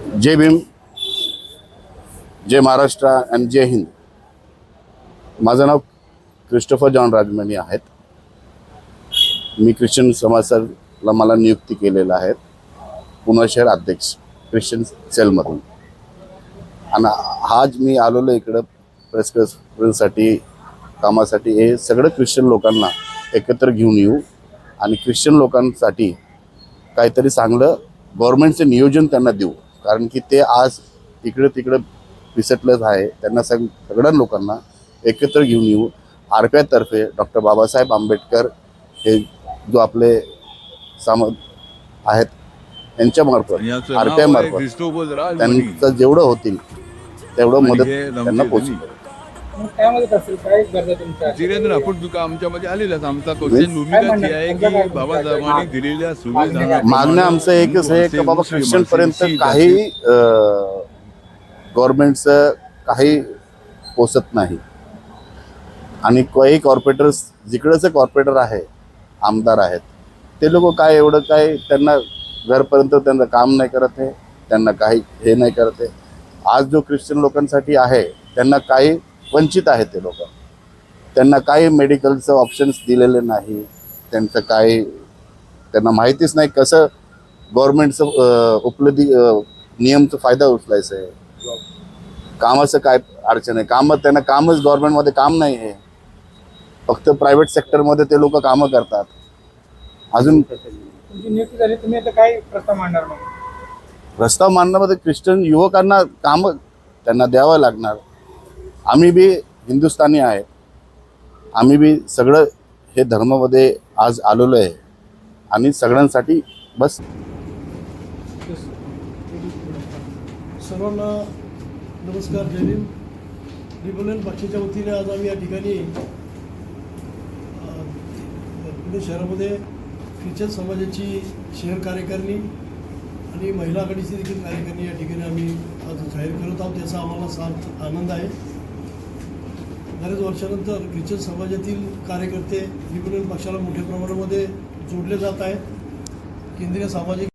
जय भीम, जय महाराष्ट्र आणि जय हिंद. माझं नाव Christopher John राजमानी आहेत. मी ख्रिश्चन समाजाला मला नियुक्ती केलेलं आहे पुणे शहर अध्यक्ष ख्रिश्चन सेलमधून. आणि आज मी आलेलो इकडं प्रेस कॉन्फरन्ससाठी कामासाठी. हे सगळं ख्रिश्चन लोकांना एकत्र घेऊन येऊ आणि ख्रिश्चन लोकांसाठी काहीतरी चांगलं गव्हर्नमेंटचं नियोजन त्यांना देऊ. कारण की ते आज इकडे तिकडे पिसटलंच आहे. त्यांना सगळ्या लोकांना एकत्र घेऊन येऊ. RPI तर्फे डॉक्टर बाबासाहेब आंबेडकर हे जो आपले आहेत यांच्यामार्फत RPI मार्फत त्यांचं जेवढं होतील तेवढं मदत त्यांना पोचेल. जिरेंद्र आपण तुका आमच्यामध्ये आलेलाच आमचा क्वेश्चन भूमिका ती आहे की बाबासाहेबांनी दिलेल्या सुविधा मागणं आमचं एकच आहे की बाबा ख्रिश्चन पर्यंत काही गव्हर्नमेंटचं काही पोचत नाही. आणि काही कॉर्पोरेटर्स जिकडचं कॉर्पोरेटर आहे आमदार आहेत ते लोक काय एवढं काय त्यांना घरपर्यंत त्यांचं काम नाही करत आहे. त्यांना काही हे नाही करत आहे. आज जो ख्रिश्चन लोकांसाठी आहे त्यांना काही वंचित आहेत ते लोक. त्यांना काही मेडिकलचं ऑप्शन्स दिलेले नाही. त्यांचं काही त्यांना माहितीच नाही कसं गव्हर्नमेंटचं उपलब्धी नियमचा फायदा उचलायचा आहे. कामाचं काय अडचण आहे. त्यांना कामच गव्हर्नमेंटमध्ये काम नाही आहे. फक्त प्रायव्हेट सेक्टरमध्ये ते लोक कामं करतात. अजून नियुक्ती झाली तुम्ही आता काय प्रस्ताव मांडणार? प्रस्ताव मांडण्यामध्ये ख्रिश्चन युवकांना कामं त्यांना द्यावं लागणार. आम्ही बी हिंदुस्थानी आहे. आम्ही बी सगळं हे धर्मामध्ये आज आलेलो आहे आणि सगळ्यांसाठी बस. सर्वांना नमस्कार. जय भीम. रिपब्लिकन पक्षाच्या वतीने आज आम्ही या ठिकाणी पुणे शहरामध्ये ख्रिश्चन समाजाची शहर कार्यकारिणी आणि महिला आघाडीची देखील कार्यकारिणी या ठिकाणी आम्ही आज जाहीर करत आहोत. त्याचा आम्हाला सार्थ आनंद आहे. बरेच वर्षानंतर ख्रिश्चन समाजातील कार्यकर्ते रिपब्लिकन पक्षाला मोठ्या प्रमाणामध्ये जोडले जात आहेत. केंद्रीय सामाजिक